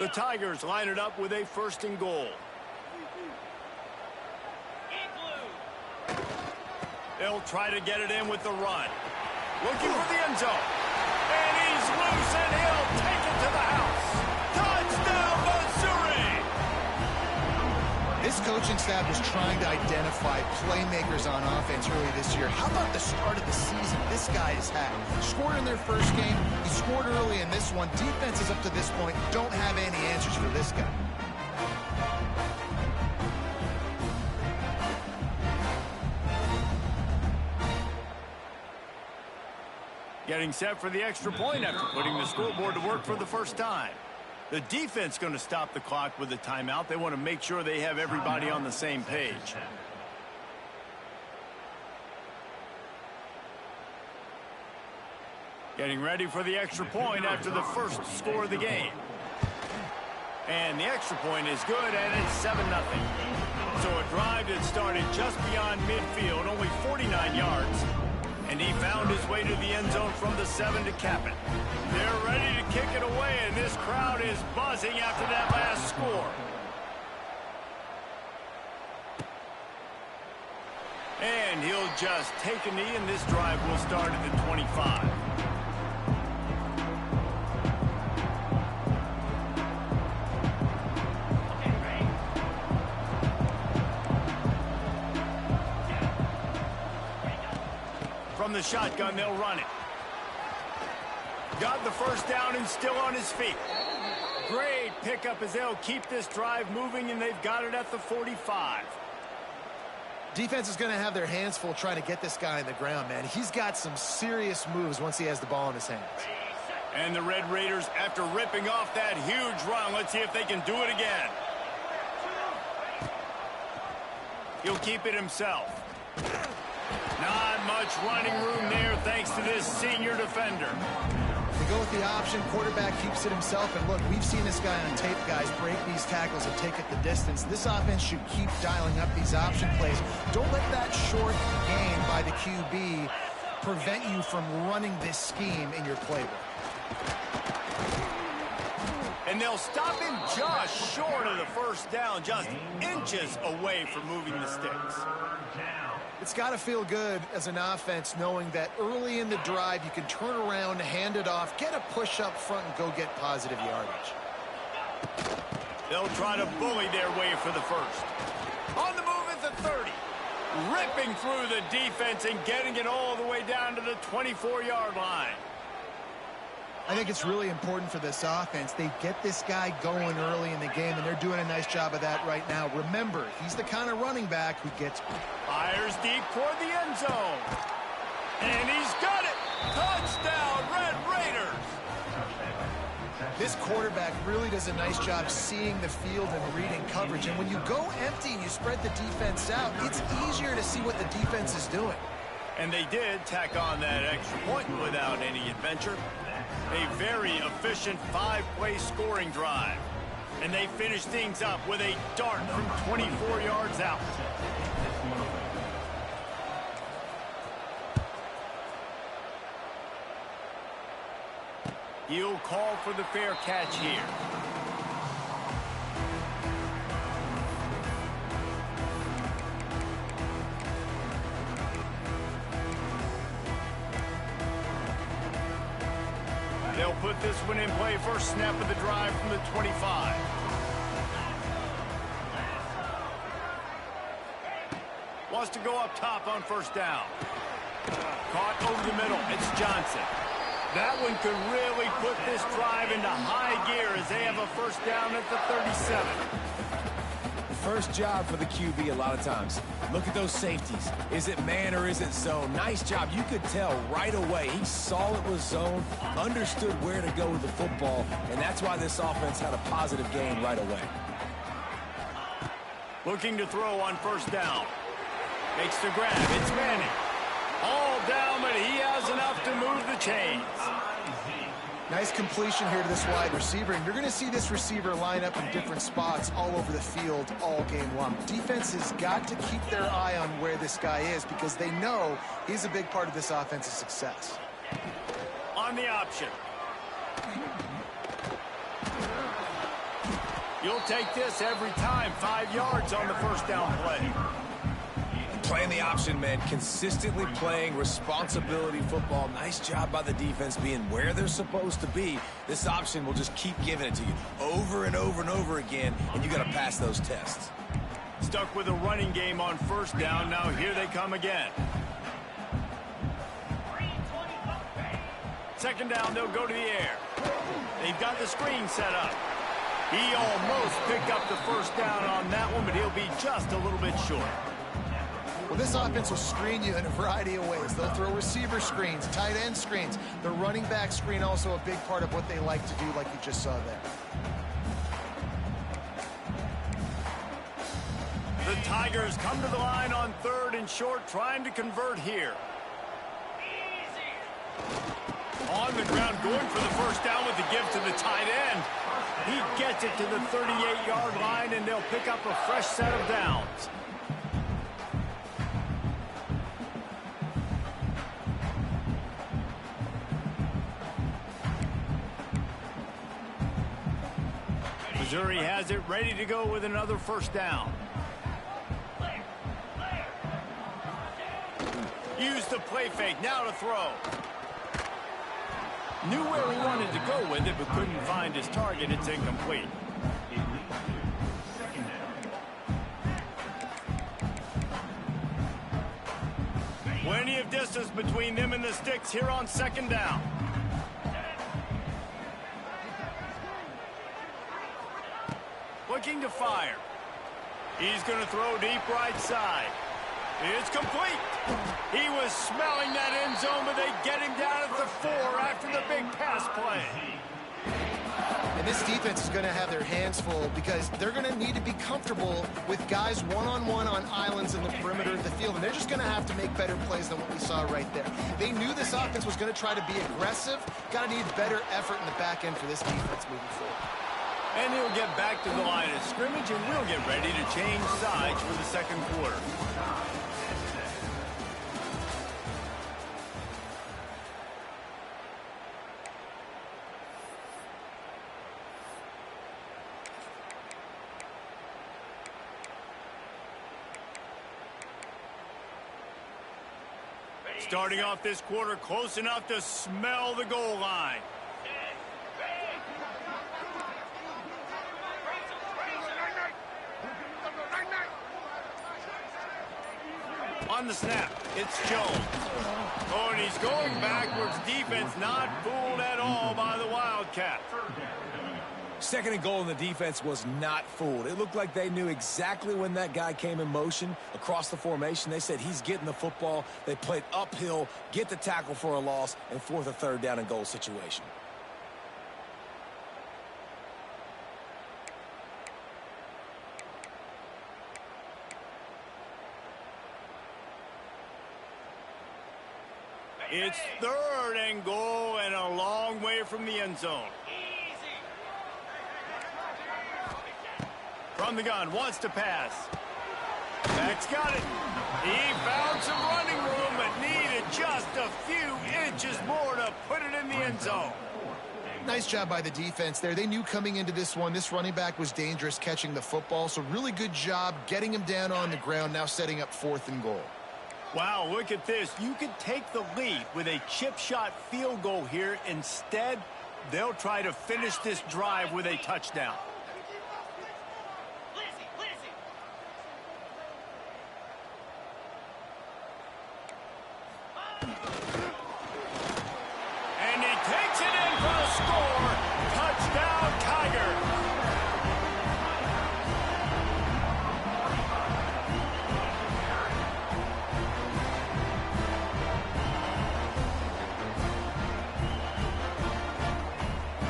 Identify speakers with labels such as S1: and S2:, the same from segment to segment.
S1: The Tigers line it up with a 1st and goal. They'll try to get it in with the run. Looking for the end zone. And he's loose, and he'll take it to the house. Touchdown, Missouri!
S2: This coaching staff is trying to identify playmakers on offense early this year. How about the start of the season this guy has had? Scored in their first game. He scored early in this one. Defenses up to this point don't have any answers for this guy.
S1: Getting set for the extra point after putting the scoreboard to work for the first time. The defense going to stop the clock with a timeout. They want to make sure they have everybody on the same page. Getting ready for the extra point after the first score of the game. And the extra point is good, and it's 7-0. So a drive that started just beyond midfield, only 49 yards. And he found his way to the end zone from the 7 to cap it. They're ready to kick it away, and this crowd is buzzing after that last score. And he'll just take a knee, and this drive will start at the 25. From the shotgun, they'll run it. Got the first down and still on his feet. Great pickup as they'll keep this drive moving, and they've got it at the 45.
S2: Defense is going to have their hands full trying to get this guy on the ground, man. He's got some serious moves once he has the ball in his hands.
S1: And the Red Raiders, after ripping off that huge run, let's see if they can do it again. He'll keep it himself. Not much running room there thanks to this senior defender.
S2: They go with the option. Quarterback keeps it himself. And look, we've seen this guy on tape, guys, break these tackles and take it the distance. This offense should keep dialing up these option plays. Don't let that short gain by the QB prevent you from running this scheme in your playbook.
S1: And they'll stop him just short of the first down, just inches away from moving the sticks.
S2: It's got to feel good as an offense knowing that early in the drive you can turn around, hand it off, get a push up front, and go get positive yardage.
S1: They'll try to bully their way for the first. On the move at the 30. Ripping through the defense and getting it all the way down to the 24-yard line.
S2: I think it's really important for this offense. They get this guy going early in the game, and they're doing a nice job of that right now. Remember, he's the kind of running back who gets...
S1: Fires deep toward the end zone. And he's got it. Touchdown, Red Raiders.
S2: This quarterback really does a nice job seeing the field and reading coverage. And when you go empty and you spread the defense out, it's easier to see what the defense is doing.
S1: And they did tack on that extra point without any adventure. A very efficient 5-play scoring drive. And they finish things up with a dart from 24 yards out. He'll call for the fair catch here. They'll put this one in play. First snap of the drive from the 25. Wants to go up top on first down. Caught over the middle. It's Johnson. That one could really put this drive into high gear as they have a first down at the 37.
S3: First job for the QB a lot of times. Look at those safeties. Is it man or is it zone? Nice job. You could tell right away. He saw it was zone, understood where to go with the football, and that's why this offense had a positive gain right away.
S1: Looking to throw on first down. Makes the grab. It's Manning. All down, but he has enough to move the chains.
S2: Nice completion here to this wide receiver, and you're going to see this receiver line up in different spots all over the field all game long. Defense has got to keep their eye on where this guy is because they know he's a big part of this offense's success.
S1: On the option. You'll take this every time. 5 yards on the first down play.
S3: Playing the option, man. Consistently playing responsibility football. Nice job by the defense being where they're supposed to be. This option will just keep giving it to you over and over and over again, and you got to pass those tests.
S1: Stuck with a running game on first down. Now here they come again. Second down, they'll go to the air. They've got the screen set up. He almost picked up the first down on that one, but he'll be just a little bit short.
S2: Well, this offense will screen you in a variety of ways. They'll throw receiver screens, tight end screens. The running back screen also a big part of what they like to do, like you just saw there.
S1: The Tigers come to the line on 3rd and short, trying to convert here. On the ground, going for the first down with the give to the tight end. He gets it to the 38-yard line, and they'll pick up a fresh set of downs. Missouri has it ready to go with another first down. Use the play fake, now to throw. Knew where he wanted to go with it, but couldn't find his target. It's incomplete. Plenty of distance between them and the sticks here on second down. Looking to fire. He's going to throw deep right side. It's complete. He was smelling that end zone, but they get him down at the 4 after the big pass play.
S2: And this defense is going to have their hands full because they're going to need to be comfortable with guys one-on-one on islands in the perimeter of the field, and they're just going to have to make better plays than what we saw right there. They knew this offense was going to try to be aggressive. Got to need better effort in the back end for this defense moving forward.
S1: And he'll get back to the line of scrimmage, and we'll get ready to change sides for the second quarter. Starting off this quarter close enough to smell the goal line. On the snap, it's Jones. Oh, and he's going backwards. Defense not fooled at all by the Wildcat.
S3: Second and goal, and the defense was not fooled. It looked like they knew exactly when that guy came in motion across the formation. They said he's getting the football. They played uphill, get the tackle for a loss, and 4th or 3rd down and goal situation.
S1: It's 3rd and goal and a long way from the end zone. From the gun, wants to pass. Back's got it. He found some running room, but needed just a few inches more to put it in the end zone.
S2: Nice job by the defense there. They knew coming into this one, this running back was dangerous catching the football, so really good job getting him down on the ground, now setting up 4th and goal.
S1: Wow, look at this. You could take the lead with a chip shot field goal here. Instead, they'll try to finish this drive with a touchdown. And he takes it in for the score. Touchdown, Tiger.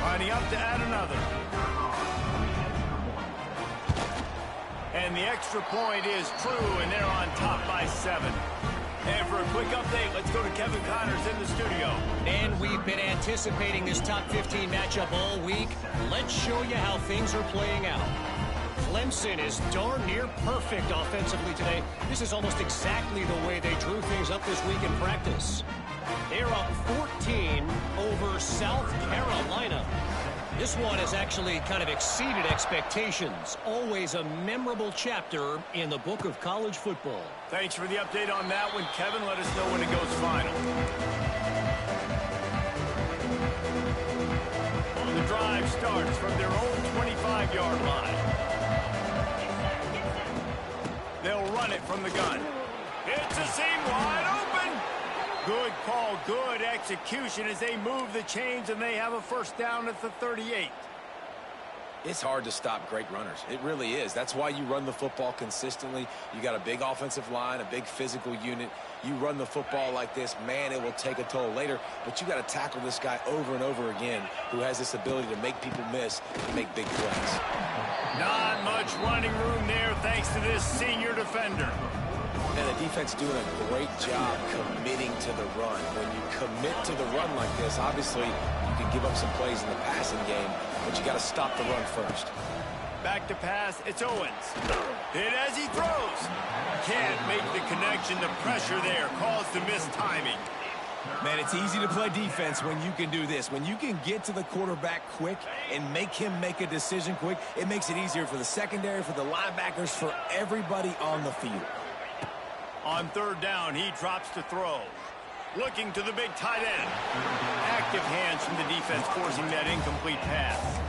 S1: Lining up to add another. And the extra point is true, and they're on top by 7. And for a quick update, let's go to Kevin Connors in the studio.
S4: And we've been anticipating this top 15 matchup all week. Let's show you how things are playing out. Clemson is darn near perfect offensively today. This is almost exactly the way they drew things up this week in practice. They're up 14 over South Carolina. This one has actually kind of exceeded expectations. Always a memorable chapter in the book of college football.
S1: Thanks for the update on that one, Kevin. Let us know when it goes final. The drive starts from their own 25-yard line. They'll run it from the gun. It's a seam wide open. Good call, good execution as they move the chains, and they have a first down at the 38.
S3: It's hard to stop great runners. It really is. That's why you run the football consistently. You got a big offensive line, a big physical unit. You run the football like this, man, it will take a toll later. But you got to tackle this guy over and over again who has this ability to make people miss and make big plays.
S1: Not much running room there thanks to this senior defender.
S3: And the defense doing a great job committing to the run. When you commit to the run like this, obviously you can give up some plays in the passing game, but you got to stop the run first.
S1: Back to pass, it's Owens. Hit as he throws. Can't make the connection. The pressure there caused the missed timing.
S3: Man, it's easy to play defense when you can do this. When you can get to the quarterback quick and make him make a decision quick, it makes it easier for the secondary, for the linebackers, for everybody on the field.
S1: On third down, he drops to throw. Looking to the big tight end. Active hands from the defense forcing that incomplete pass.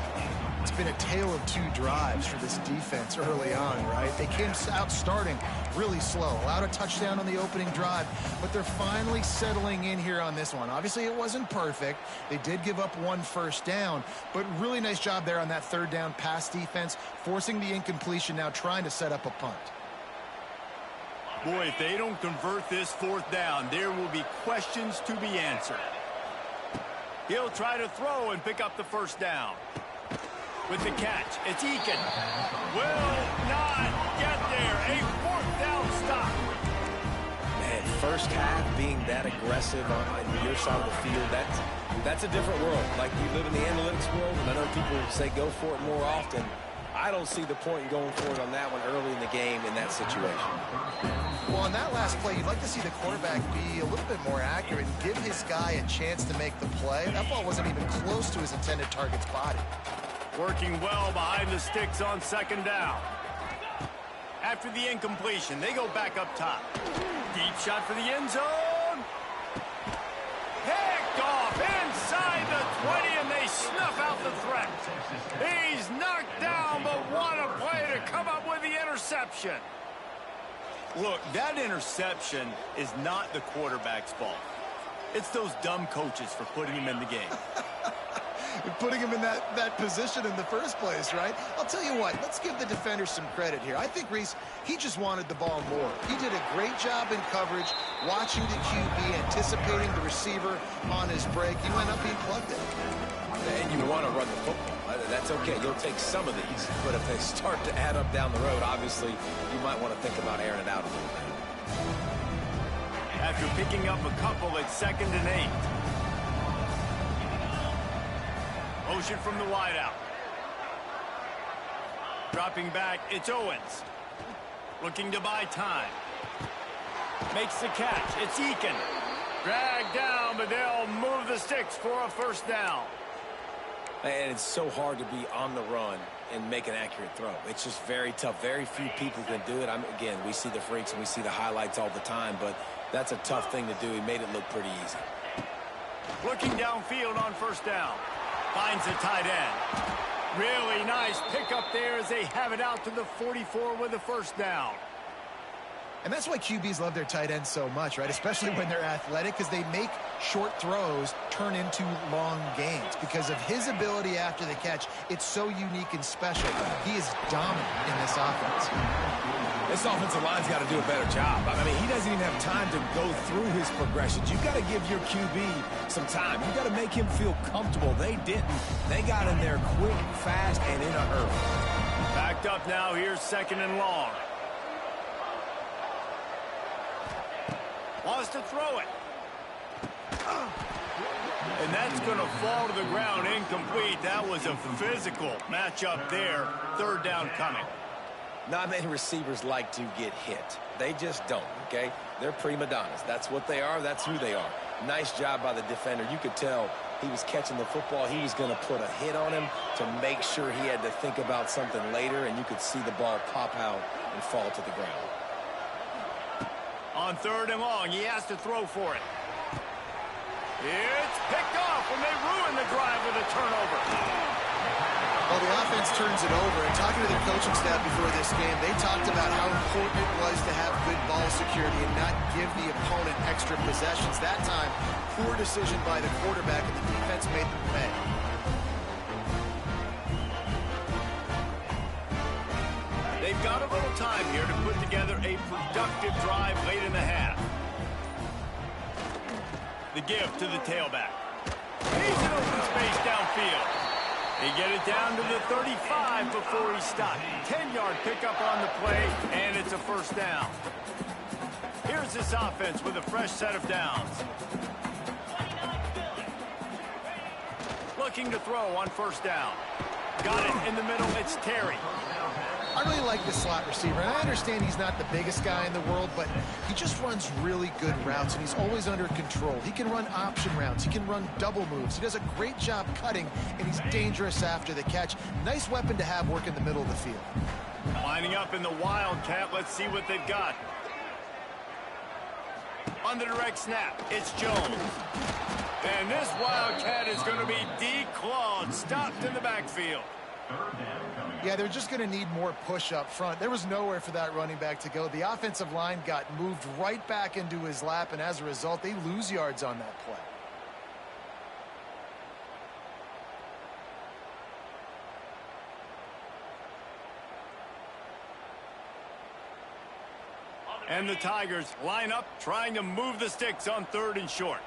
S2: It's been a tale of two drives for this defense early on, right? They came out starting really slow, allowed a touchdown on the opening drive, but they're finally settling in here on this one. Obviously, it wasn't perfect. They did give up one first down, but really nice job there on that third down pass defense, forcing the incompletion, now trying to set up a punt.
S1: Boy, if they don't convert this fourth down, there will be questions to be answered. He'll try to throw and pick up the first down. With the catch, it's Eakin. Will not get there. A fourth down stop.
S3: Man, first half being that aggressive on your side of the field, that's a different world. Like, you live in the analytics world, and I know people say go for it more often. I don't see the point in going for it on that one early in the game in that situation.
S2: Well, on that last play, you'd like to see the quarterback be a little bit more accurate and give his guy a chance to make the play. That ball wasn't even close to his intended target's body.
S1: Working well behind the sticks on second down. After the incompletion, they go back up top. Deep shot for the end zone. Picked off inside the 20, and they snuff out the threat. He's knocked down, but what a play to come up with the interception. Look, that interception is not the quarterback's fault. It's those dumb coaches for putting him in the game.
S2: Putting him in that position in the first place, right? I'll tell you what, let's give the defender some credit here. I think, Reese, he just wanted the ball more. He did a great job in coverage, watching the QB, anticipating the receiver on his break. He went up being plugged in.
S3: And you want to run the football. That's okay. You'll take some of these. But if they start to add up down the road, obviously, you might want to think about airing it out a little bit.
S1: After picking up a couple at 2nd and 8. Motion from the wideout. Dropping back, it's Owens. Looking to buy time. Makes the catch, it's Eakin. Dragged down, but they'll move the sticks for a first down.
S3: And it's so hard to be on the run and make an accurate throw. It's just very tough. Very few people can do it. Again, we see the freaks and we see the highlights all the time, but that's a tough thing to do. He made it look pretty easy.
S1: Looking downfield on first down. Finds the tight end. Really nice pickup there as they have it out to the 44 with a first down.
S2: And that's why QBs love their tight ends so much, right? Especially when they're athletic, because they make short throws turn into long gains. Because of his ability after the catch, it's so unique and special. He is dominant in this offense.
S3: This offensive line's got to do a better job. I mean, he doesn't even have time to go through his progressions. You've got to give your QB some time. You've got to make him feel comfortable. They didn't. They got in there quick, fast, and in a hurry.
S1: Backed up now. Here's 2nd and long. Wants to throw it. And that's going to fall to the ground incomplete. That was a physical matchup there. 3rd down coming.
S3: Not many receivers like to get hit. They just don't, okay? They're prima donnas. That's what they are. That's who they are. Nice job by the defender. You could tell he was catching the football. He was going to put a hit on him to make sure he had to think about something later, and you could see the ball pop out and fall to the ground.
S1: On 3rd and long, he has to throw for it. It's picked off, and they ruin the drive with a turnover.
S2: Well, the offense turns it over, and talking to the coaching staff before this game, they talked about how important it was to have good ball security and not give the opponent extra possessions. That time, poor decision by the quarterback, and the defense made them pay.
S1: They've got a little time here to put together a productive drive late in the half. The give to the tailback. He's in open space downfield. They get it down to the 35 before he stopped. 10-yard pickup on the play, and it's a first down. Here's this offense with a fresh set of downs. Looking to throw on first down. Got it in the middle. It's Terry.
S2: I really like this slot receiver, and I understand he's not the biggest guy in the world, but he just runs really good routes, and he's always under control. He can run option routes. He can run double moves. He does a great job cutting, and he's dangerous after the catch. Nice weapon to have work in the middle of the field.
S1: Lining up in the Wildcat. Let's see what they've got. On the direct snap, it's Jones. And this Wildcat is going to be declawed, stopped in the backfield.
S2: Yeah, they're just going to need more push up front. There was nowhere for that running back to go. The offensive line got moved right back into his lap, and as a result, they lose yards on that play.
S1: And the Tigers line up, trying to move the sticks on 3rd and short.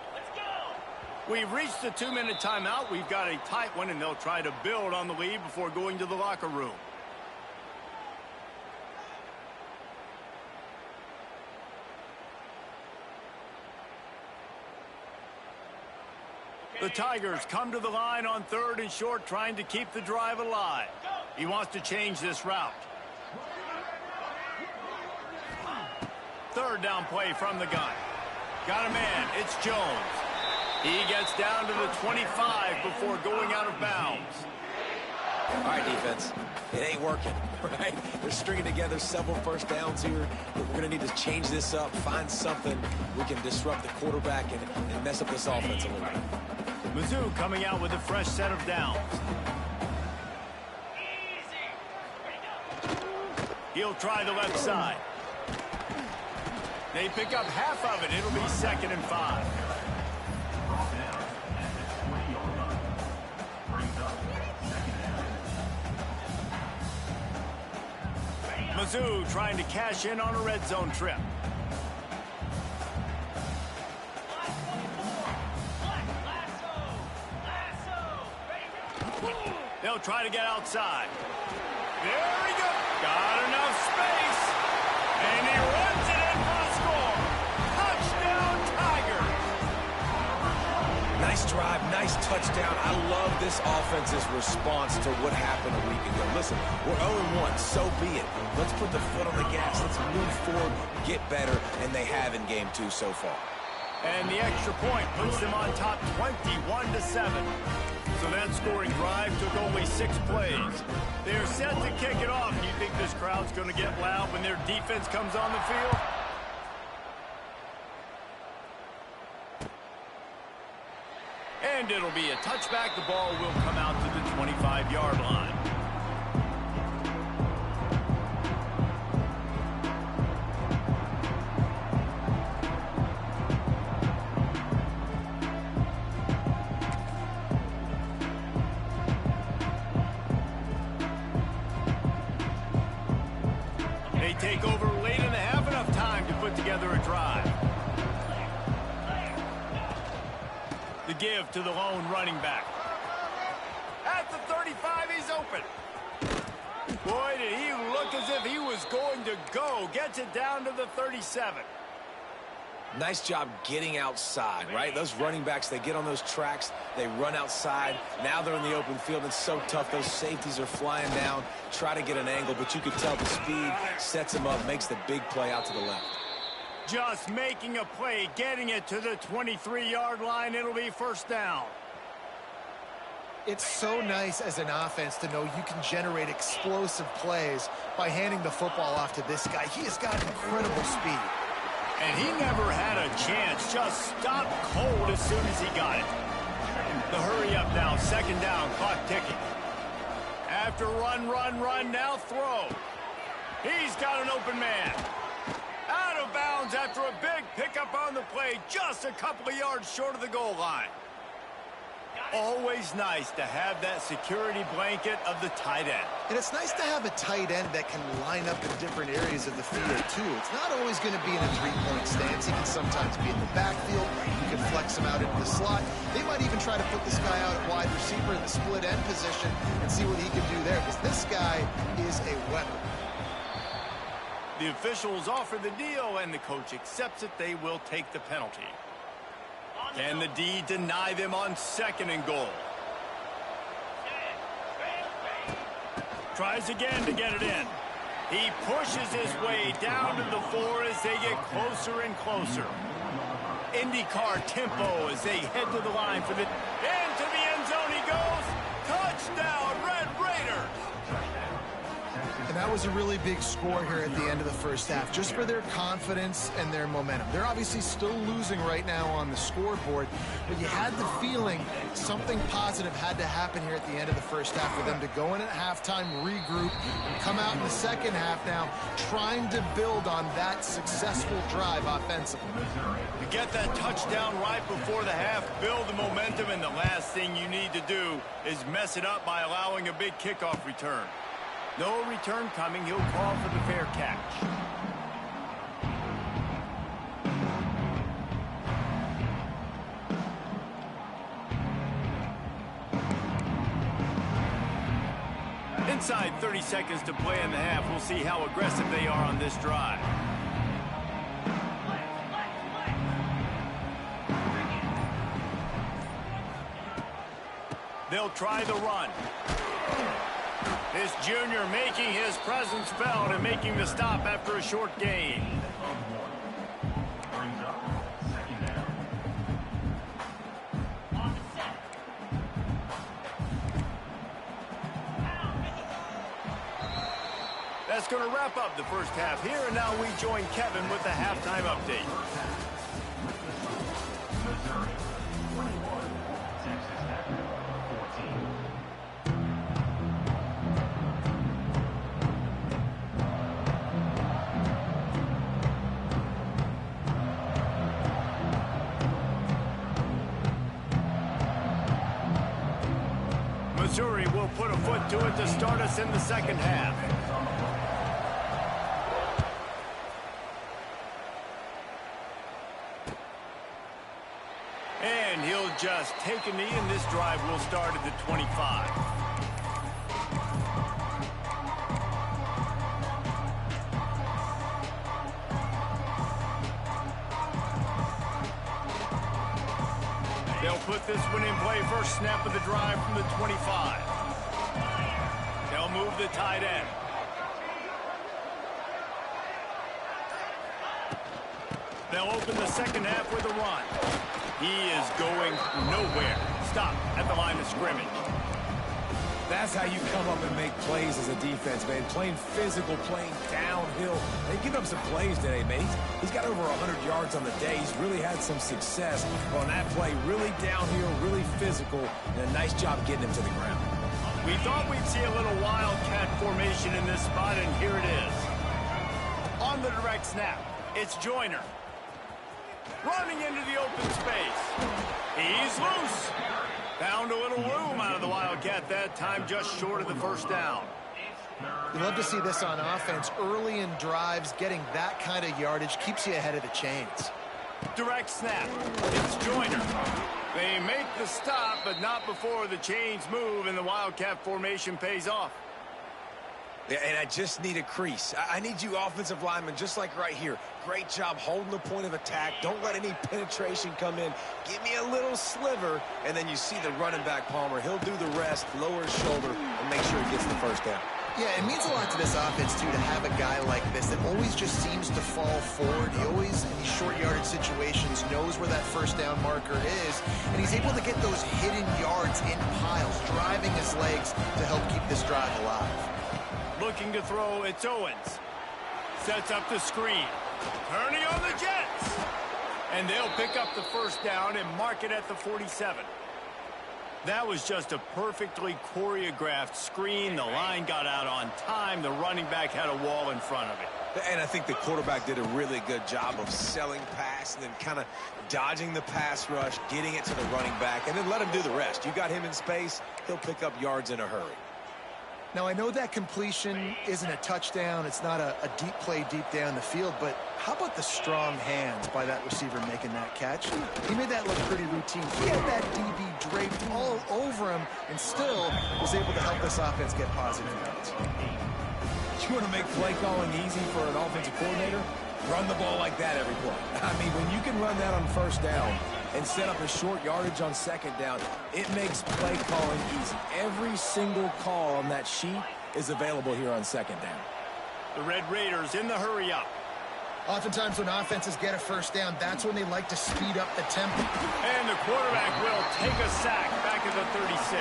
S1: We've reached the 2-minute timeout. We've got a tight one, and they'll try to build on the lead before going to the locker room. The Tigers come to the line on 3rd and short, trying to keep the drive alive. He wants to change this route. 3rd down play from the gun. Got a man. It's Jones. He gets down to the 25 before going out of bounds.
S3: All right, defense. It ain't working, right? They're stringing together several first downs here. We're going to need to change this up, find something we can disrupt the quarterback and mess up this offense a little bit.
S1: Mizzou coming out with a fresh set of downs. He'll try the left side. They pick up half of it. It'll be 2nd and 5. Mizzou trying to cash in on a red zone trip. They'll try to get outside. There he goes. Got enough space. And he runs it in for the score. Touchdown, Tigers.
S3: Nice drive, nice touchdown. I love this offense's response to what happened a week ago. Listen, we're 0-1, so be it. Let's put the foot on the gas. Let's move forward, get better, and they have in game 2 so far.
S1: And the extra point puts them on top 21-7. So that scoring drive took only 6 plays. They're set to kick it off. Do you think this crowd's going to get loud when their defense comes on the field? And it'll be a touchback. The ball will come out to the 25-yard line. They take over late in the half, enough time to put together a drive. The give to the lone running back. At the 35, he's open. Boy, did he look as if he was going to go. Gets it down to the 37.
S3: Nice job getting outside, right? Those running backs, they get on those tracks, they run outside. Now they're in the open field. It's so tough. Those safeties are flying down, try to get an angle, but you can tell the speed sets him up, makes the big play out to the left.
S1: Just making a play, getting it to the 23-yard line. It'll be first down.
S2: It's so nice as an offense to know you can generate explosive plays by handing the football off to this guy. He has got incredible speed.
S1: And he never had a chance. Just stopped cold as soon as he got it. The hurry up now, second down, clock ticking. After run, now throw. He's got an open man. Out of bounds after a big pickup on the play, just a couple of yards short of the goal line. Always nice to have that security blanket of the tight end.
S2: And it's nice to have a tight end that can line up in different areas of the field, too. It's not always going to be in a three-point stance. He can sometimes be in the backfield. You can flex him out into the slot. They might even try to put this guy out at wide receiver in the split end position and see what he can do there, because this guy is a weapon.
S1: The officials offer the deal, and the coach accepts it. They will take the penalty. Can the D deny them on second and goal? Tries again to get it in. He pushes his way down to the 4 as they get closer and closer. IndyCar tempo as they head to the line for the... Into the end zone he goes. Touchdown, Red Raiders!
S2: And that was a really big score here at the end of the first half, just for their confidence and their momentum. They're obviously still losing right now on the scoreboard, but you had the feeling something positive had to happen here at the end of the first half for them to go in at halftime, regroup, and come out in the second half now trying to build on that successful drive offensively.
S1: You get that touchdown right before the half, build the momentum, and the last thing you need to do is mess it up by allowing a big kickoff return. No return coming. He'll call for the fair catch. Inside 30 seconds to play in the half. We'll see how aggressive they are on this drive. They'll try the run. This junior making his presence felt and making the stop after a short gain. That's going to wrap up the first half here, and now we join Kevin with the halftime update. Missouri will put a foot to it to start us in the second half. And he'll just take a knee, and this drive will start at the 25. They'll put this one in play. First snap of the drive from the 25. They'll move the tight end. They'll open the second half with a run. He is going nowhere. Stop at the line of scrimmage.
S3: That's how you come up and make plays as a defense, man. Playing physical, playing downhill. They give up some plays today, man. He's got over 100 yards on the day. He's really had some success on that play. Really downhill, really physical, and a nice job getting him to the ground.
S1: We thought we'd see a little wildcat formation in this spot, and here it is. On the direct snap, it's Joyner. Running into the open space. He's loose. Found a little room out of the Wildcat that time, just short of the first down.
S2: You love to see this on offense. Early in drives, getting that kind of yardage keeps you ahead of the chains.
S1: Direct snap. It's Joyner. They make the stop, but not before the chains move and the Wildcat formation pays off.
S3: Yeah, and I just need a crease. I need you offensive linemen, just like right here. great job holding the point of attack. Don't let any penetration come in. Give me a little sliver, and then you see the running back, Palmer. He'll do the rest, lower his shoulder, and make sure he gets the first down.
S2: Yeah, it means a lot to this offense, too, to have a guy like this that always just seems to fall forward. He always, in these short yardage situations, knows where that first down marker is, and he's able to get those hidden yards in piles, driving his legs to help keep this drive alive.
S1: Looking to throw, it's Owens. Sets up the screen. Turning on the Jets. And they'll pick up the first down and mark it at the 47. That was just a perfectly choreographed screen. The line got out on time. The running back had a wall in front of it.
S3: And I think the quarterback did a really good job of selling pass and then kind of dodging the pass rush, getting it to the running back, and then let him do the rest. You got him in space, he'll pick up yards in a hurry.
S2: Now, I know that completion isn't a touchdown. It's not a deep play deep down the field, but how about the strong hands by that receiver making that catch? He made that look pretty routine. He had that DB draped all over him and still was able to help this offense get positive yards.
S3: You want to make play calling easy for an offensive coordinator? Run the ball like that every play. I mean, when you can run that on first down and set up a short yardage on second down, it makes play calling easy. Every single call on that sheet is available here on second down.
S1: The Red Raiders in the hurry up.
S2: Oftentimes when offenses get a first down, that's when they like to speed up the tempo.
S1: And the quarterback will take a sack back at the 36.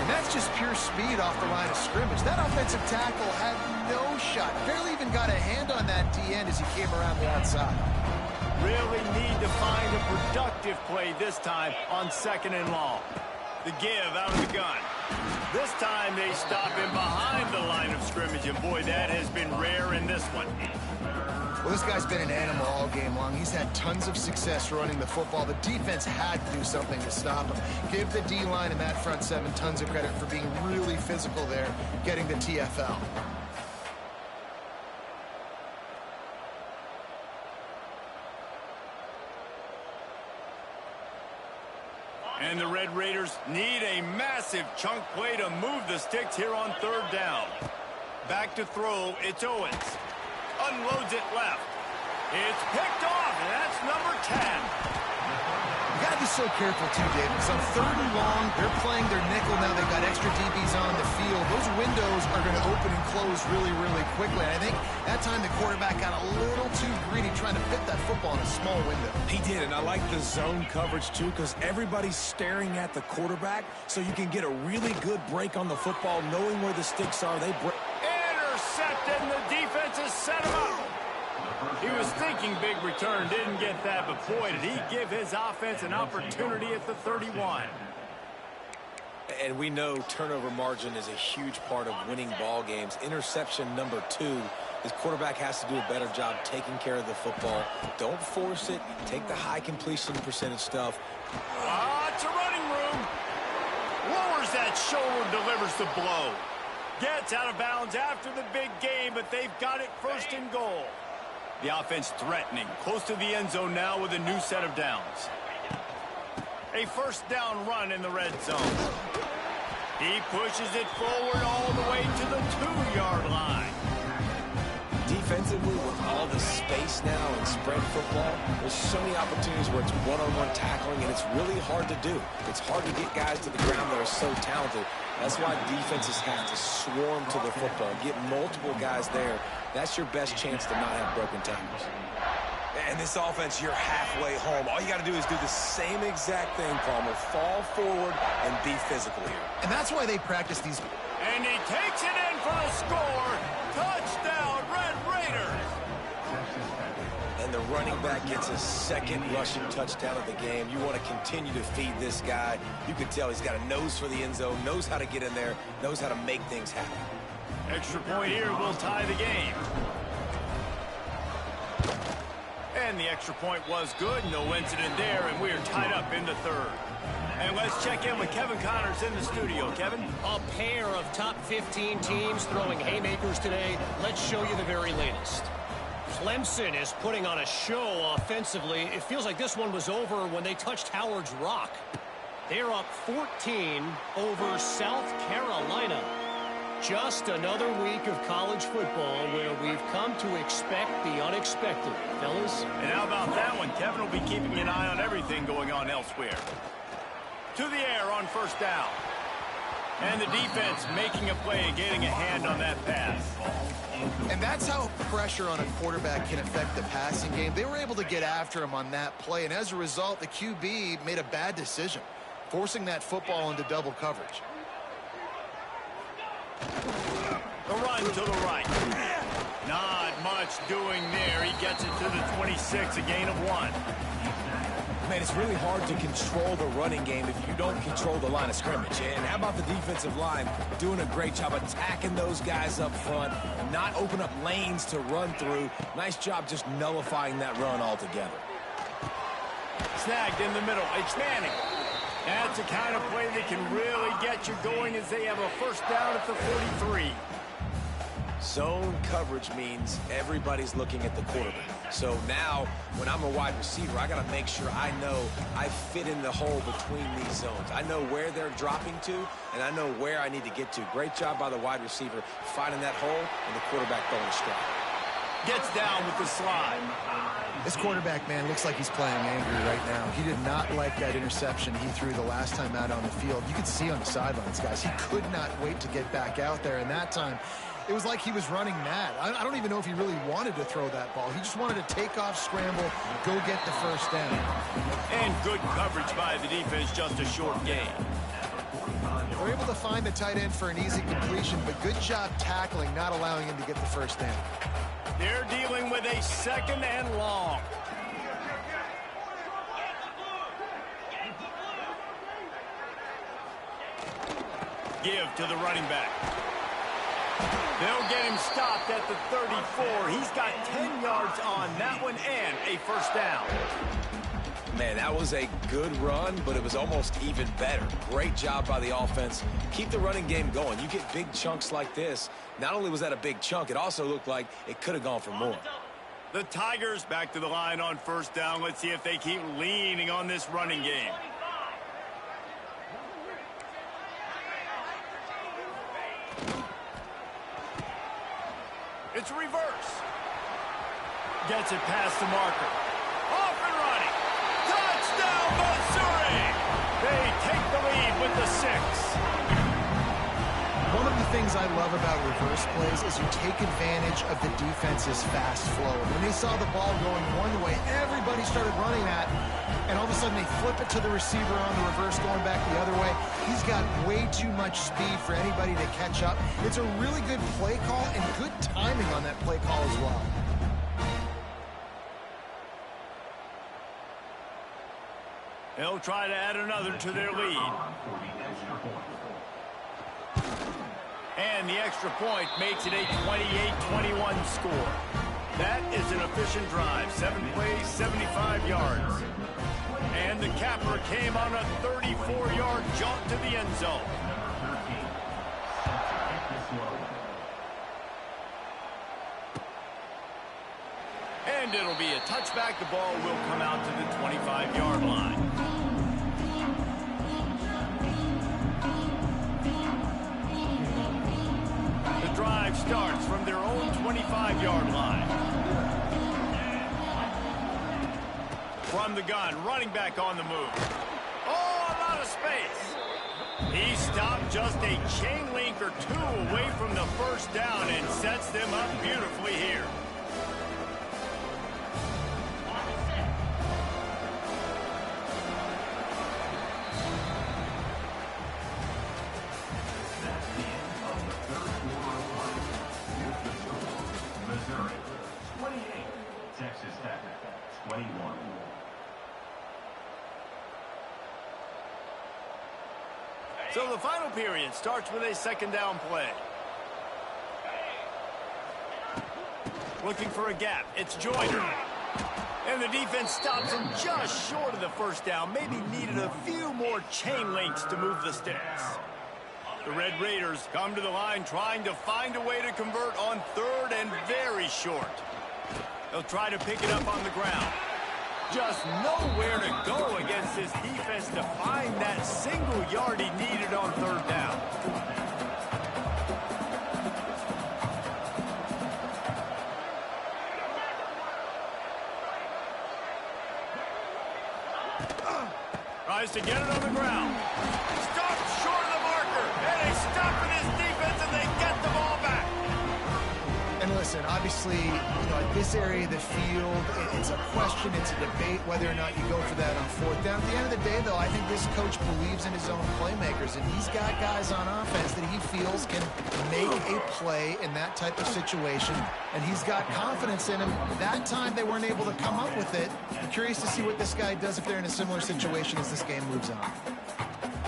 S2: And that's just pure speed off the line of scrimmage. That offensive tackle had no shot. Barely even got a hand on that D-end as he came around the outside.
S1: Really need to find a productive play this time on second and long. The give out of the gun. This time they stop him behind the line of scrimmage, and boy, that has been rare in this one.
S2: Well, this guy's been an animal all game long. He's had tons of success running the football. The defense had to do something to stop him. Give the D-line and that front seven tons of credit for being really physical there, getting the TFL.
S1: And the Red Raiders need a massive chunk play to move the sticks here on third down. Back to throw, it's Owens. Unloads it left. It's picked off, and that's number 10.
S2: You got to be so careful, too, Dave, because on third and long, they're playing their nickel now. They've got extra DBs on the field. Those windows are going to open and close really, really quickly. And I think that time the quarterback got a little too greedy trying to fit that football in a small window.
S3: He did, and I like the zone coverage, too, because everybody's staring at the quarterback, so you can get a really good break on the football, knowing where the sticks are. They break.
S1: Intercepted, and the defense has set him up. He was thinking big return, didn't get that, but boy, did he give his offense an opportunity at the 31.
S3: And we know turnover margin is a huge part of winning ball games. Interception number 2. His quarterback has to do a better job taking care of the football. Don't force it. Take the high completion percentage stuff.
S1: It's a running room. Lowers that shoulder, delivers the blow. Gets out of bounds after the big game, but they've got it first and goal. The offense threatening, close to the end zone now with a new set of downs. A first down run in the red zone. He pushes it forward all the way to the 2-yard line.
S3: Defensively, with all the space now and spread football, there's so many opportunities where it's one-on-one tackling, and it's really hard to do. It's hard to get guys to the ground that are so talented. That's why defenses have to swarm to the football, get multiple guys there. That's your best chance to not have broken tackles. And this offense, you're halfway home. All you got to do is do the same exact thing, Palmer. Fall forward and be physical here.
S2: And that's why they practice these.
S1: And he takes it in for the score. Touchdown, Red Raiders.
S3: And the running back gets his second rushing touchdown of the game. You want to continue to feed this guy. You can tell he's got a nose for the end zone, knows how to get in there, knows how to make things happen.
S1: Extra point here will tie the game. And the extra point was good. No incident there, and we are tied up in the third. And let's check in with Kevin Connors in the studio. Kevin?
S4: A pair of top 15 teams throwing haymakers today. Let's show you the very latest. Clemson is putting on a show offensively. It feels like this one was over when they touched Howard's Rock. They're up 14 over South Carolina. Just another week of college football where we've come to expect the unexpected, fellas.
S1: And how about that one? Kevin will be keeping an eye on everything going on elsewhere. To the air on first down. And the defense making a play and getting a hand on that pass.
S2: And that's how pressure on a quarterback can affect the passing game. They were able to get after him on that play, and as a result, the QB made a bad decision, forcing that football into double coverage.
S1: The run to the right. Not much doing there. He gets it to the 26, a gain of 1.
S3: Man, it's really hard to control the running game if you don't control the line of scrimmage. And how about the defensive line doing a great job attacking those guys up front, not open up lanes to run through. Nice job just nullifying that run altogether.
S1: Snagged in the middle. It's Manning. That's the kind of play that can really get you going as they have a first down at the 43.
S3: Zone coverage means everybody's looking at the quarterback. So now, when I'm a wide receiver, I got to make sure I know I fit in the hole between these zones. I know where they're dropping to, and I know where I need to get to. Great job by the wide receiver finding that hole, and the quarterback throwing a strike.
S1: Gets down with the slide.
S2: This quarterback, man, looks like he's playing angry right now. He did not like that interception he threw the last time out on the field. You could see on the sidelines, guys, he could not wait to get back out there, and that time it was like he was running mad. I don't even know if he really wanted to throw that ball. He just wanted to take off, scramble, go get the first down.
S1: And good coverage by the defense, just a short gain.
S2: They're able to find the tight end for an easy completion, but good job tackling, not allowing him to get the first down.
S1: They're dealing with a second and long. Give to the running back. They'll get him stopped at the 34. He's got 10 yards on that one and a first down.
S3: Man, that was a good run, but it was almost even better. Great job by the offense. Keep the running game going. You get big chunks like this. Not only was that a big chunk, it also looked like it could have gone for more.
S1: The Tigers back to the line on first down. Let's see if they keep leaning on this running game. It's reverse. Gets it past the marker. Off and running. Touchdown, Missouri! They take the lead with the 6.
S2: One of the things I love about reverse plays is you take advantage of the defense's fast flow. When they saw the ball going one way, everybody started running that, and all of a sudden they flip it to the receiver on the reverse going back the other way. He's got way too much speed for anybody to catch up. It's a really good play call and good timing on that play call as well.
S1: They'll try to add another to their lead. And the extra point makes it a 28-21 score. That is an efficient drive. 7 plays, 75 yards. And the capper came on a 34-yard jaunt to the end zone. And it'll be a touchback. The ball will come out to the 25-yard line. The drive starts from their own 25-yard line. From the gun, running back on the move. Oh, a lot of space. He stopped just a chain link or two away from the first down and sets them up beautifully here.
S5: Missouri, 28. Texas Tech, 21.
S1: So the final period starts with a second down play. Looking for a gap. It's Joyner. And the defense stops him just short of the first down. Maybe needed a few more chain links to move the sticks. The Red Raiders come to the line trying to find a way to convert on third and very short. They'll try to pick it up on the ground. Just nowhere to go against this defense to find that single yard he needed on third down. Tries to get it on the ground. Stopped short of the marker. And they stop with his defense and they get the ball back.
S2: And listen, obviously, at this area of the field, it's a question, it's a debate whether or not you go for that on fourth down. At the end of the day, though, I think this coach believes in his own playmakers, and he's got guys on offense that he feels can make a play in that type of situation, and he's got confidence in him. That time, they weren't able to come up with it. I'm curious to see what this guy does if they're in a similar situation as this game moves on.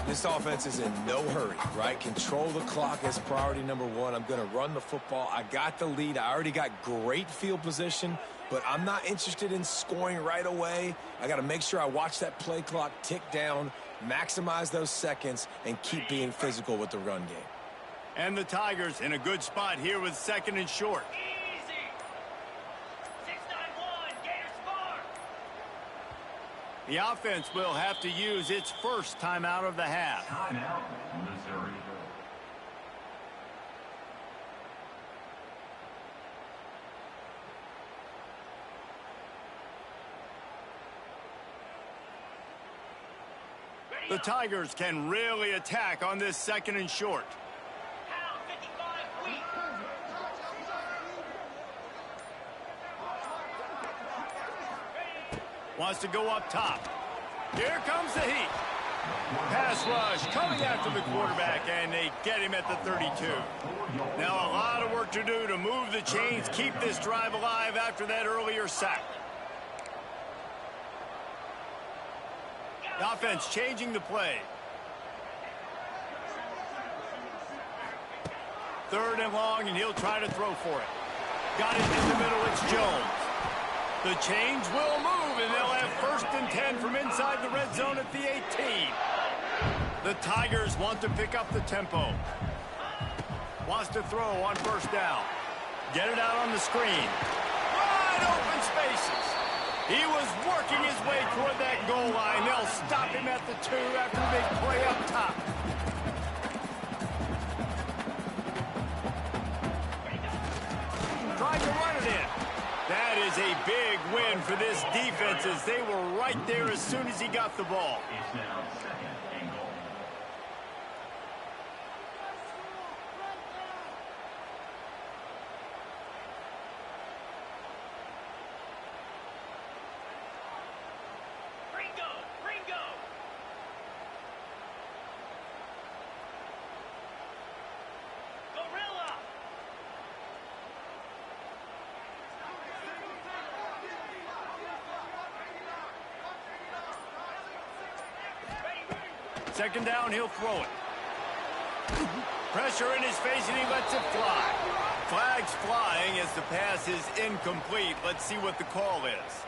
S3: This offense is in no hurry, right? Control the clock as priority number one. I'm going to run the football. I got the lead. I already got great field position, but I'm not interested in scoring right away. I got to make sure I watch that play clock tick down, maximize those seconds, and keep being physical with the run game.
S1: And the Tigers in a good spot here with 2nd and short. The offense will have to use its first timeout of the half.
S5: Timeout, Missouri.
S1: The Tigers can really attack on this 2nd and short. Wants to go up top. Here comes the heat. Pass rush coming after the quarterback, and they get him at the 32. Now a lot of work to do to move the chains, keep this drive alive after that earlier sack. The offense changing the play. 3rd and long, and he'll try to throw for it. Got it in the middle. It's Jones. The change will move, and they'll have 1st and 10 from inside the red zone at the 18. The Tigers want to pick up the tempo. Wants to throw on 1st down. Get it out on the screen. Wide open spaces. He was working his way toward that goal line. They'll stop him at the 2 after the big play up top. Trying to run it in. That is a big win for this defense as they were right there as soon as he got the ball.
S5: It's now 2nd and goal.
S1: Second down, he'll throw it. Pressure in his face, and he lets it fly. Flags flying as the pass is incomplete. Let's see what the call is.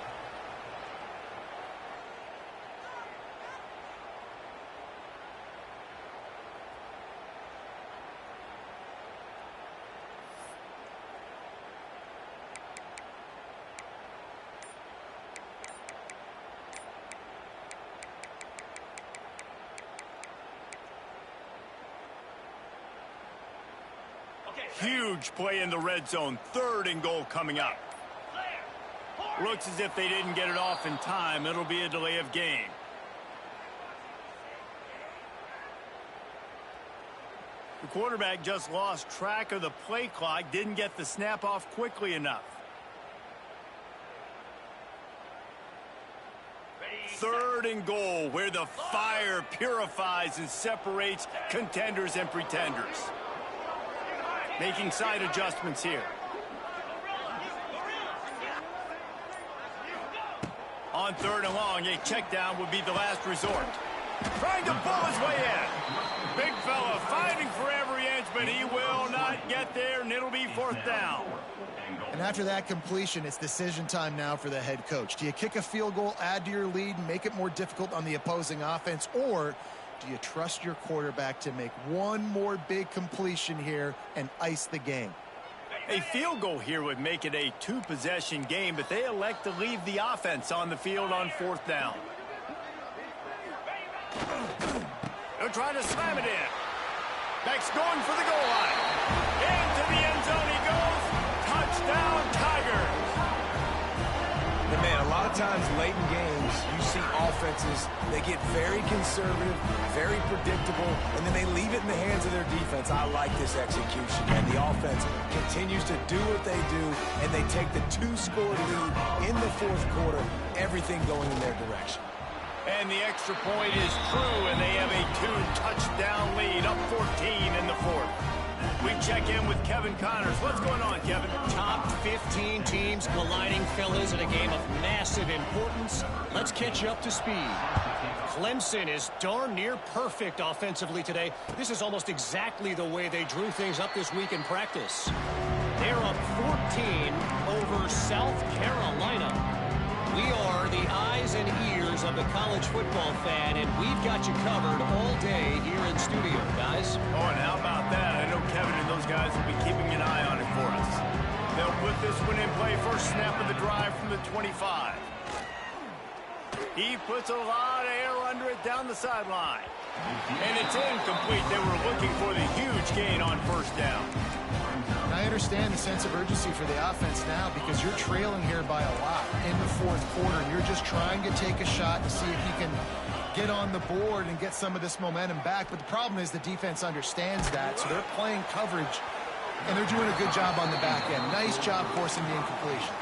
S1: Huge play in the red zone. 3rd and goal coming up. Looks as if they didn't get it off in time. It'll be a delay of game. The quarterback just lost track of the play clock. Didn't get the snap off quickly enough. 3rd and goal, where the fire purifies and separates contenders and pretenders. Making side adjustments here. On 3rd and long, a check down would be the last resort. Trying to pull his way in. Big fella fighting for every inch, but he will not get there, and it'll be 4th down.
S2: And after that completion, it's decision time now for the head coach. Do you kick a field goal, add to your lead, and make it more difficult on the opposing offense, or do you trust your quarterback to make one more big completion here and ice the game?
S1: A field goal here would make it a 2-possession game, but they elect to leave the offense on the field on 4th down. They'll try to slam it in. Beck's going for the goal line. Into the end zone he goes. Touchdown, Tigers.
S3: And man, a lot of times late in games, you see offenses, they get very conservative, very predictable, and then they leave it in the hands of their defense. I like this execution, and the offense continues to do what they do, and they take the 2-score lead in the fourth quarter, everything going in their direction.
S1: And the extra point is true, and they have a 2-touchdown lead, up 14 in the fourth. We check in with Kevin Connors. What's going on, Kevin?
S4: Top 15 teams colliding, fellas, in a game of massive importance. Let's catch up to speed. Clemson is darn near perfect offensively today. This is almost exactly the way they drew things up this week in practice. They're up 14 over South Carolina. We are the eyes and ears of the college football fan, and we've got you covered all day here in studio, guys.
S1: Oh, and how about that? I know Kevin and those guys will be keeping an eye on it for us. They'll put this one in play. First snap of the drive from the 25. He puts a lot of air under it down the sideline. And it's incomplete. They were looking for the huge gain on first down.
S2: I understand the sense of urgency for the offense now because you're trailing here by a lot in the fourth quarter, and you're just trying to take a shot to see if you can get on the board and get some of this momentum back. But the problem is the defense understands that, so they're playing coverage, and they're doing a good job on the back end. Nice job forcing the incompletion.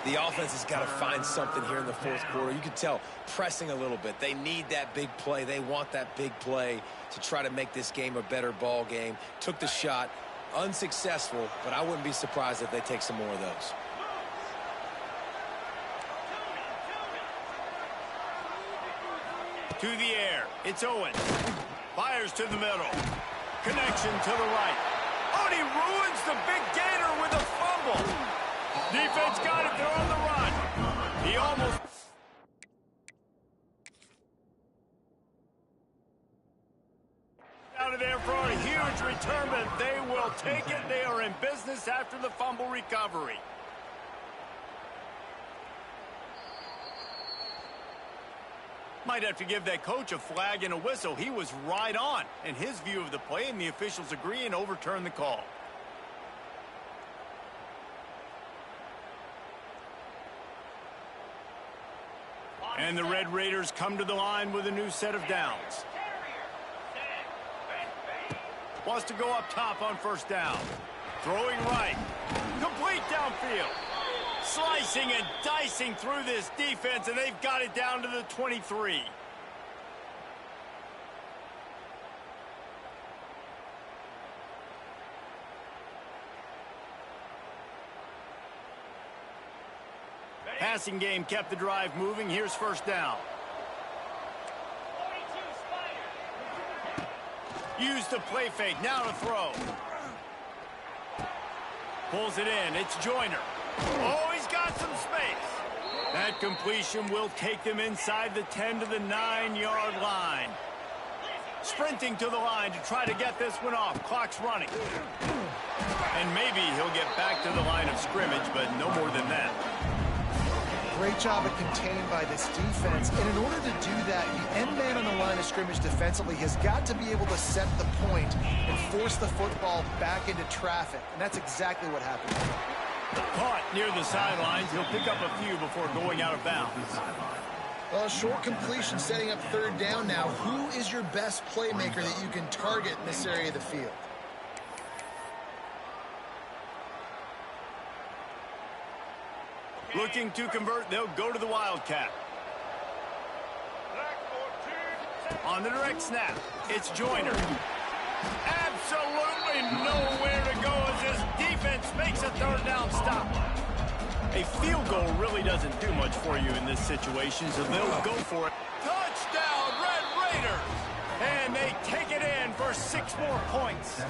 S3: The offense has got to find something here in the fourth quarter. You can tell pressing a little bit. They need that big play. They want that big play to try to make this game a better ball game. Took the shot. Unsuccessful, but I wouldn't be surprised if they take some more of those.
S1: To the air. It's Owens. Fires to the middle. Connection to the right. Oh, and he ruins the big gainer with a fumble. Defense got it. They're on the run. He almost... out of there for a huge return, but they will take it. They are in business after the fumble recovery. Might have to give that coach a flag and a whistle. He was right on in his view of the play, and the officials agree and overturn the call. And the Red Raiders come to the line with a new set of downs. Wants to go up top on first down. Throwing right. Complete downfield. Slicing and dicing through this defense, and they've got it down to the 23. Passing game kept the drive moving. Here's first down. Use the play fake. Now to throw. Pulls it in. It's Joyner. Oh, he's got some space. That completion will take them inside the 10 to the 9-yard line. Sprinting to the line to try to get this one off. Clock's running. And maybe he'll get back to the line of scrimmage, but no more than that.
S2: Great job of contained by this defense. And in order to do that, the end man on the line of scrimmage defensively has got to be able to set the point and force the football back into traffic. And that's exactly what happened.
S1: Caught near the sidelines. He'll pick up a few before going out of bounds.
S2: Well, short completion setting up third down now. Who is your best playmaker that you can target in this area of the field?
S1: Looking to convert, they'll go to the Wildcat. On the direct snap, it's Joyner. Absolutely nowhere to go as this defense makes a third down stop. A field goal really doesn't do much for you in this situation, so they'll go for it. Touchdown, Red Raiders! And they take it in for 6 more points.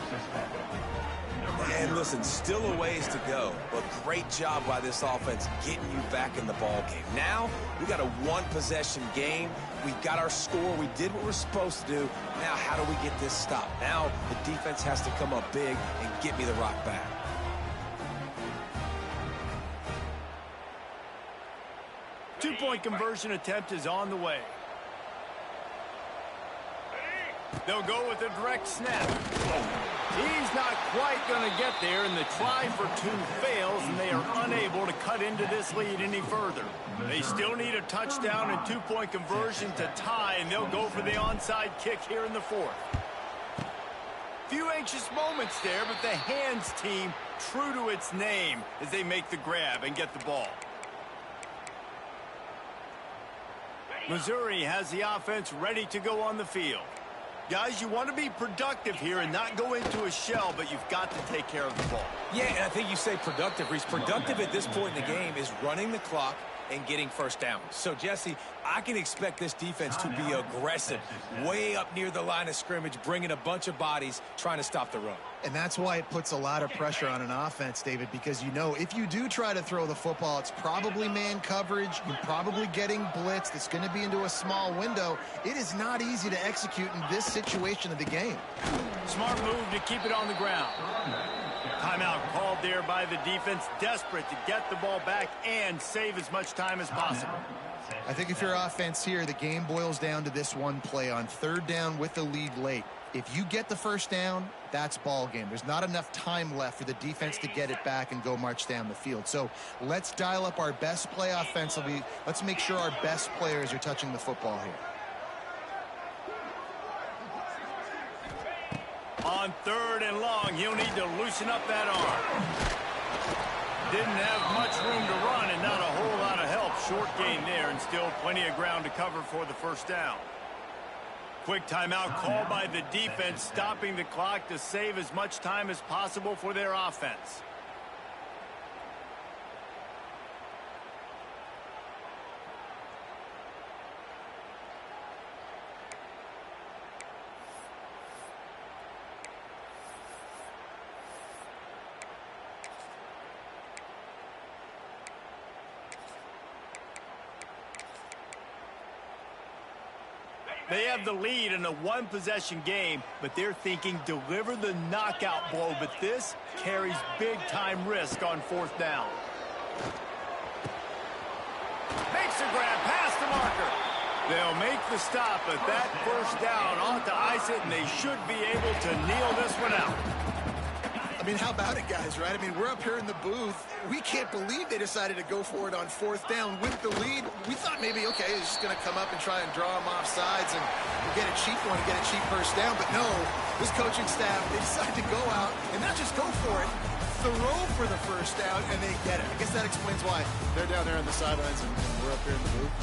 S3: And listen, still a ways to go, but great job by this offense getting you back in the ball game. Now, we got a one-possession game. We got our score. We did what we're supposed to do. Now, how do we get this stopped? Now, the defense has to come up big and get me the rock back.
S1: Two-point conversion attempt is on the way. They'll go with a direct snap. He's not quite going to get there, and the try for two fails, and they are unable to cut into this lead any further. They still need a touchdown and two-point conversion to tie, and they'll go for the onside kick here in the fourth. Few anxious moments there, but the hands team true to its name as they make the grab and get the ball. Missouri has the offense ready to go on the field. Guys, you want to be productive here and not go into a shell, but you've got to take care of the ball.
S3: Yeah, and I think you say productive, Reese. Productive at this point in the game is running the clock and getting first down. So, Jesse, I can expect this defense to be aggressive, way up near the line of scrimmage, bringing a bunch of bodies, trying to stop the run.
S2: And that's why it puts a lot of pressure on an offense, David, because you know if you do try to throw the football, it's probably man coverage. You're probably getting blitzed. It's going to be into a small window. It is not easy to execute in this situation of the game.
S1: Smart move to keep it on the ground. Timeout called there by the defense, desperate to get the ball back and save as much time as possible.
S2: I think if you're offense here, the game boils down to this one play on third down with the lead late. If you get the first down, that's ball game. There's not enough time left for the defense to get it back and go march down the field. So let's dial up our best play offensively. Let's make sure our best players are touching the football here.
S1: On third and long, he'll need to loosen up that arm. Didn't have much room to run and not a whole lot of help. Short gain there and still plenty of ground to cover for the first down. Quick timeout called by the defense, stopping the clock to save as much time as possible for their offense. They have the lead in a one-possession game, but they're thinking deliver the knockout blow, but this carries big-time risk on fourth down. Makes a grab past the marker. They'll make the stop, but that first down ought to ice it, and they should be able to kneel this one out.
S2: I mean, how about it, guys, right? I mean, we're up here in the booth. We can't believe they decided to go for it on fourth down with the lead. We thought maybe, okay, he's just going to come up and try and draw him off sides and get a cheap one and get a cheap first down. But no, this coaching staff, they decided to go out and not just go for it, throw for the first down, and they get it. I guess that explains why they're down there on the sidelines and we're up here in the booth.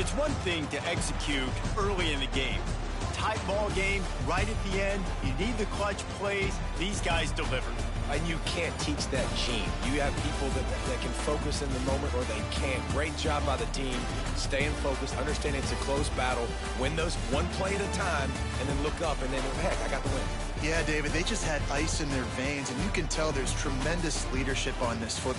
S1: It's one thing to execute early in the game. Tight ball game, right at the end. You need the clutch plays. These guys deliver.
S3: And you can't teach that gene. You have people that can focus in the moment or they can't. Great job by the team, staying focused, understanding it's a close battle, win those one play at a time, and then look up and then, heck, I got the win.
S2: Yeah, David, they just had ice in their veins, and you can tell there's tremendous leadership on this football.